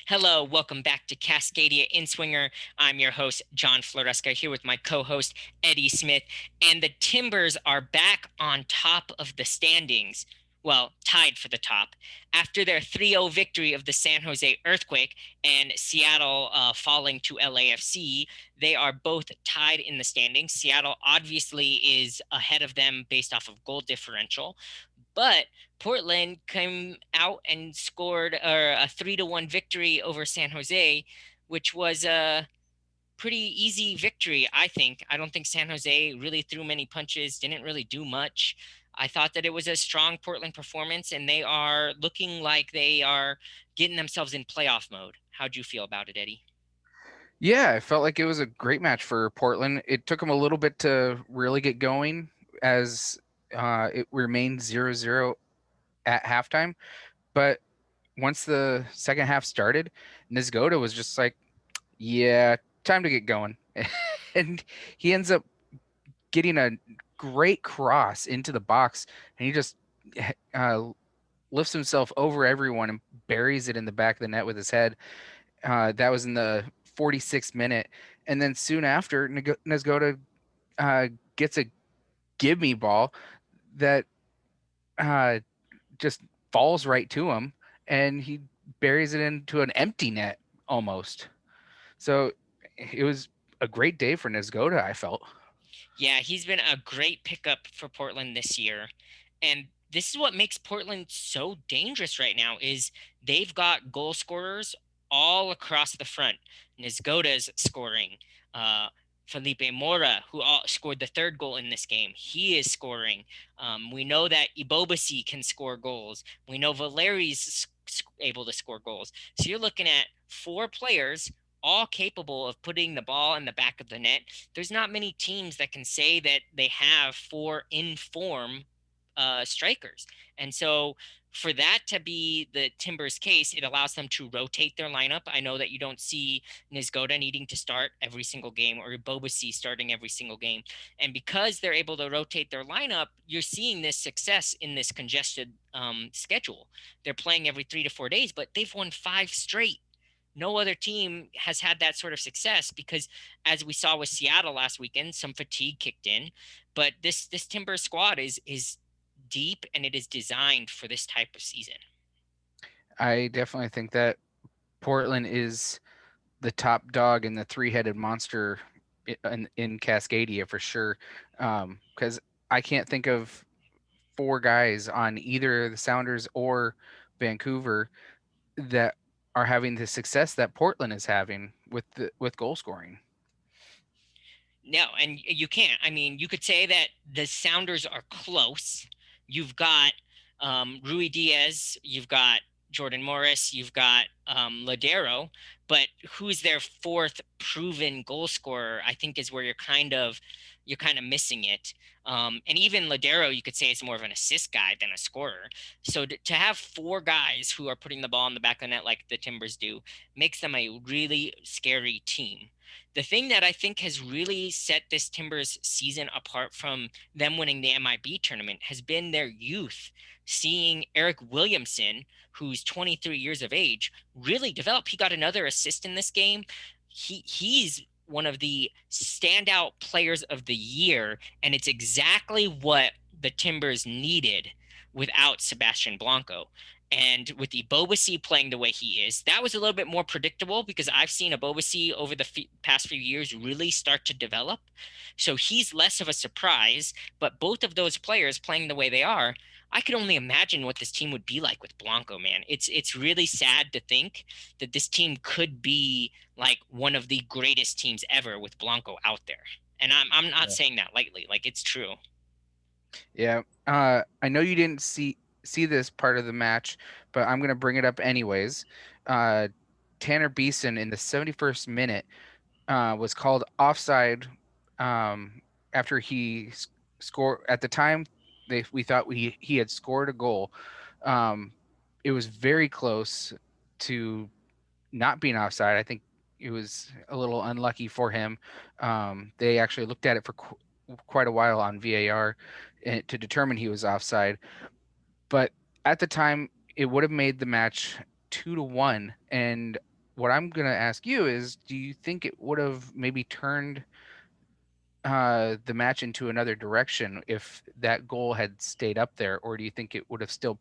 Hello, welcome back to Cascadia Inswinger. I'm your host, John Floresca, here with my co host, Eddie Smith. And the Timbers are back on top of the standings. Well, tied for the top. After their 3-0 victory of the San Jose Earthquake and Seattle falling to LAFC, they are both tied in the standings. Seattle obviously is ahead of them based off of goal differential. But Portland came out and scored a 3-1 victory over San Jose, which was a pretty easy victory, I think. I don't think San Jose really threw many punches, didn't really do much. I thought that it was a strong Portland performance, and they are looking like they are getting themselves in playoff mode. How'd you feel about it, Eddie? Yeah, I felt like it was a great match for Portland. It took them a little bit to really get going as it remained 0-0 at halftime. But once the second half started, Nizgoda was just like, yeah, time to get going. And he ends up getting a great cross into the box, and he just uh, lifts himself over everyone and buries it in the back of the net with his head. That was in the 46th minute. And then soon after, Nezgoda uh, gets a give me ball that uh, just falls right to him, and he buries it into an empty net almost. So it was a great day for Nezgoda, I felt. Yeah, he's been a great pickup for Portland this year. And this is what makes Portland so dangerous right now is they've got goal scorers all across the front. Nizgoda's scoring. Felipe Mora, who scored the third goal in this game, he is scoring. We know that Ibobasi can score goals. We know Valeri's able to score goals. So you're looking at four players all capable of putting the ball in the back of the net. There's not many teams that can say that they have four in form strikers. And so for that to be the Timbers case, it allows them to rotate their lineup. I know that you don't see Nizgoda needing to start every single game or Bobasi starting every single game. And because they're able to rotate their lineup, you're seeing this success in this congested schedule. They're playing every 3 to 4 days, but they've won five straight. No other team has had that sort of success because, as we saw with Seattle last weekend, some fatigue kicked in. But this Timber squad is deep and it is designed for this type of season. I definitely think that Portland is the top dog in the three-headed monster in Cascadia for sure. Because I can't think of four guys on either the Sounders or Vancouver that are having the success that Portland is having with goal scoring. No, and you can't. I mean, you could say that the Sounders are close. You've got Rui Diaz, you've got Jordan Morris, you've got Ladero, but who's their fourth proven goal scorer? I think is where you're kind of missing it. And even Ladero, you could say is more of an assist guy than a scorer. So to have four guys who are putting the ball in the back of the net like the Timbers do makes them a really scary team. The thing that I think has really set this Timbers season apart from them winning the MIB tournament has been their youth. Seeing Eric Williamson, who's 23 years of age, really develop. He got another assist in this game. He's one of the standout players of the year, and it's exactly what the Timbers needed without Sebastian Blanco. And with Ibobasi playing the way he is, that was a little bit more predictable because I've seen Ibobasi over the past few years really start to develop. So he's less of a surprise. But both of those players playing the way they are, I could only imagine what this team would be like with Blanco, man. It's really sad to think that this team could be like one of the greatest teams ever with Blanco out there. And I'm not saying that lightly. Like it's true. Yeah. I know you didn't see this part of the match, but I'm gonna bring it up anyways. Uh, Tanner Beeson in the 71st minute was called offside um, after scored. At the time, we thought he had scored a goal. Um, it was very close to not being offside. I think it was a little unlucky for him. They actually looked at it for quite a while on VAR to determine he was offside. But at the time, it would have made the match 2-1, and what I'm going to ask you is, do you think it would have maybe turned the match into another direction if that goal had stayed up there, or do you think it would have still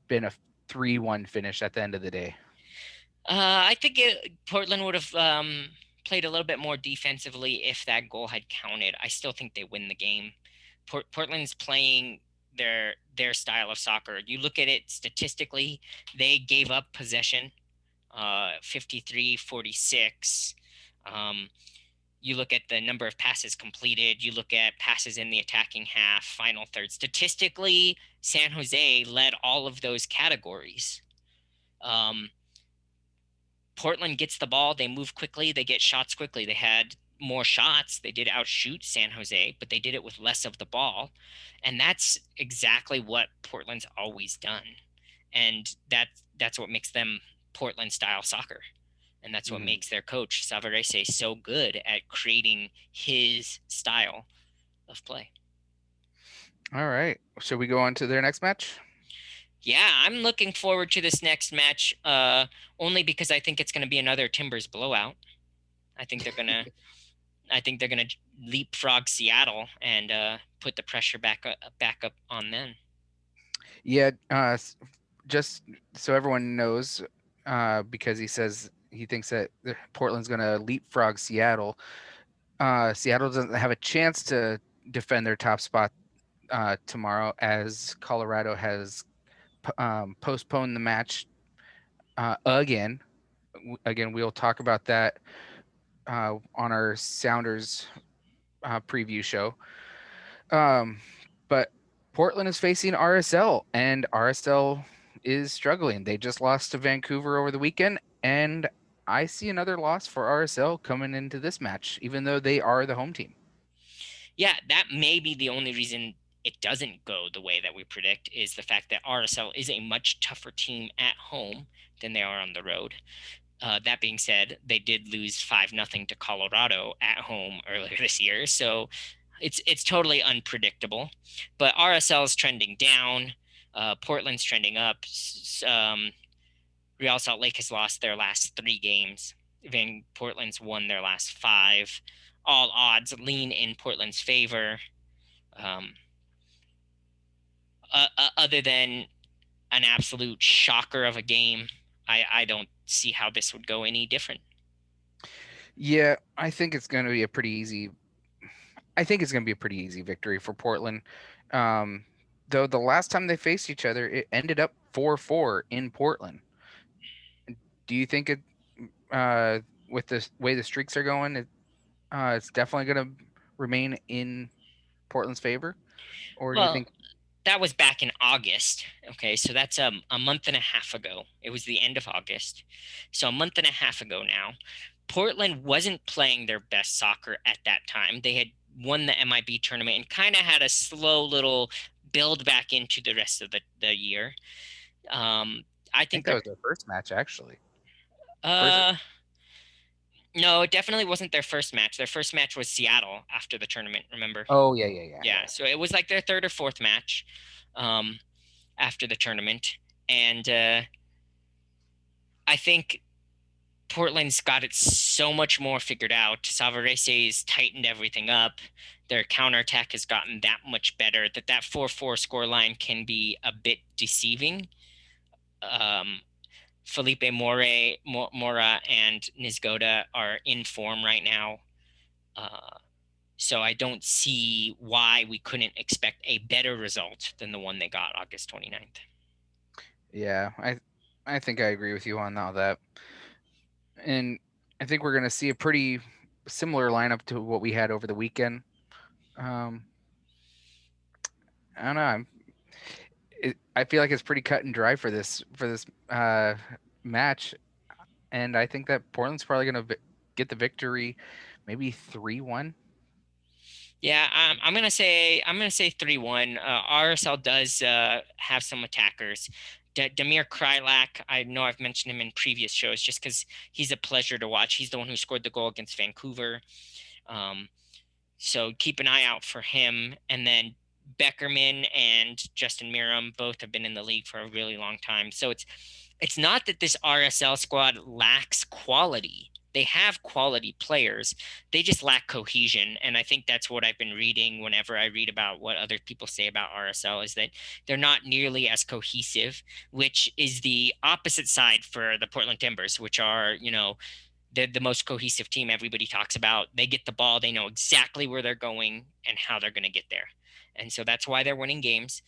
been a 3-1 finish at the end of the day? I think Portland would have played a little bit more defensively if that goal had counted. I still think they win the game. Portland's playing their style of soccer. You look at it statistically, they gave up possession, 53-46. Um, you look at the number of passes completed, you look at passes in the attacking half, final third. Statistically, San Jose led all of those categories. Um, Portland gets the ball, they move quickly, they get shots quickly. They had more shots, they did outshoot San Jose, but they did it with less of the ball. And that's exactly what Portland's always done. And that's what makes them Portland style soccer. And that's what Mhm. makes their coach, Savarese, so good at creating his style of play. All right. Should we go on to their next match? Yeah, I'm looking forward to this next match, only because I think it's going to be another Timbers blowout. I think they're gonna I think they're gonna leapfrog Seattle and put the pressure back up on them. Yeah, just so everyone knows, because he says he thinks that Portland's going to leapfrog Seattle. Seattle doesn't have a chance to defend their top spot tomorrow, as Colorado has postponed the match again. Again, we'll talk about that on our Sounders preview show. Um, but Portland is facing RSL, and RSL is struggling. They just lost to Vancouver over the weekend, and I see another loss for RSL coming into this match, even though they are the home team. Yeah, that may be the only reason it doesn't go the way that we predict is the fact that RSL is a much tougher team at home than they are on the road. That being said, they did lose 5-0 to Colorado at home earlier this year, so it's totally unpredictable. But RSL is trending down. Portland's trending up. Real Salt Lake has lost their last 3 games. Van Portland's won their last 5. All odds lean in Portland's favor. Um, Other than an absolute shocker of a game, I don't see how this would go any different. Yeah, I think it's going to be a pretty easy. I think it's going to be a pretty easy victory for Portland. Um, though the last time they faced each other, it ended up 4-4 in Portland. Do you think it, uh, with the way the streaks are going, it's definitely going to remain in Portland's favor, or do you Well, think? that was back in August. Okay, so that's a month and a half ago. It was the end of August. So a month and a half ago now. Portland wasn't playing their best soccer at that time. They had won the MIB tournament and kind of had a slow little build back into the rest of the year. I I think think that they're was their first match, actually. First. uh no, it definitely wasn't their first match. Their first match was Seattle after the tournament, remember? Oh yeah, yeah, yeah, Yeah, yeah. so it was like their third or fourth match um after the tournament. And I think Portland's got it so much more figured out. Savarese's tightened everything up. Their counterattack has gotten that much better that 4-4 score line can be a bit deceiving. Um, Felipe Mora and Nizgoda are in form right now. Uh, so I don't see why we couldn't expect a better result than the one they got August 29th. Yeah, I think I agree with you on all that, and I think we're gonna see a pretty similar lineup to what we had over the weekend. Um, I don't know. I feel like it's pretty cut and dry for this match, and I think that Portland's probably gonna get the victory, maybe 3-1. Yeah, I'm gonna say 3-1. RSL does have some attackers. Damir Krylak, I know I've mentioned him in previous shows just because he's a pleasure to watch. He's the one who scored the goal against Vancouver. Um, so keep an eye out for him. And then Beckerman and Justin Miram both have been in the league for a really long time. So it's It's not that this RSL squad lacks quality. They have quality players. They just lack cohesion. And I think that's what I've been reading whenever I read about what other people say about RSL is that they're not nearly as cohesive, which is the opposite side for the Portland Timbers, which are, they're the most cohesive team everybody talks about. They get the ball, they know exactly where they're going and how they're going to get there. And so that's why they're winning games.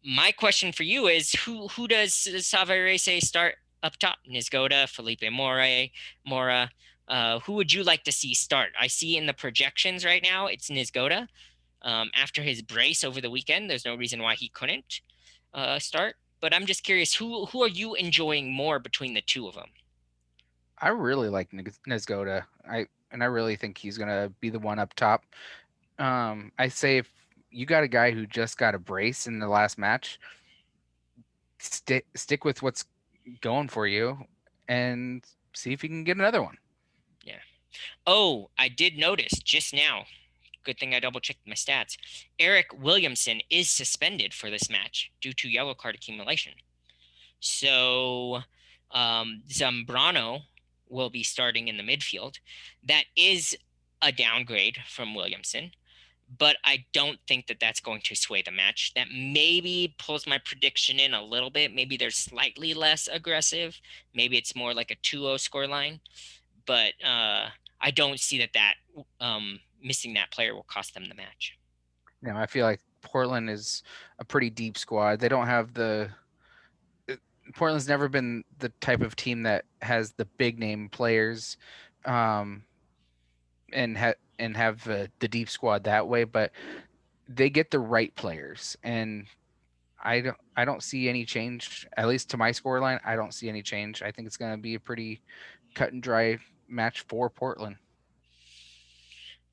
My question for you is who does Savarese start up top? Nizgoda, Felipe Mora. Who would you like to see start? I see in the projections right now it's Nizgoda. After his brace over the weekend, there's no reason why he couldn't start. But I'm just curious, who are you enjoying more between the two of them? I really like Nezgoda. I really think he's gonna be the one up top. I say if you got a guy who just got a brace in the last match, stick with what's going for you and see if you can get another one. Yeah. Oh, I did notice just now. Good thing I double checked my stats. Eric Williamson is suspended for this match due to yellow card accumulation. So Zambrano will be starting in the midfield. That is a downgrade from Williamson, but I don't think that that's going to sway the match. That maybe pulls my prediction in a little bit. Maybe they're slightly less aggressive. Maybe it's more like a 2-0 scoreline, but I don't see that missing that player will cost them the match. I feel like Portland is a pretty deep squad. They don't have the Portland's never been the type of team that has the big name players, um, and have the deep squad that way, but they get the right players, and I don't see any change. At least to my scoreline, I don't see any change. I think it's going to be a pretty cut and dry match for Portland.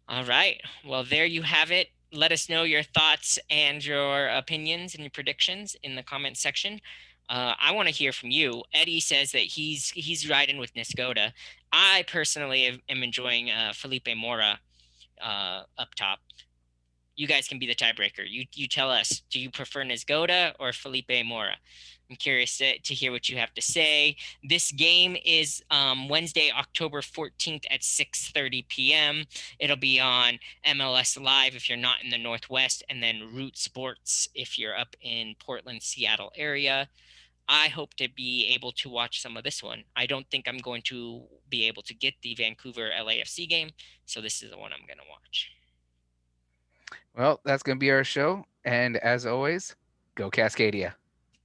All right. Well, there you have it. Let us know your thoughts and your opinions and your predictions in the comment section. I want to hear from you. Eddie says that he's riding with Niskoda. I personally am enjoying Felipe Mora up top. You guys can be the tiebreaker. You tell us. Do you prefer Nisgoda or Felipe Mora? I'm curious to hear what you have to say. This game is Wednesday, October 14th at 6:30 p.m. It'll be on MLS Live if you're not in the Northwest, and then Root Sports if you're up in Portland, Seattle area. I hope to be able to watch some of this one. I don't think I'm going to be able to get the Vancouver LAFC game, so this is the one I'm going to watch. Well, that's going to be our show. And as always, go Cascadia.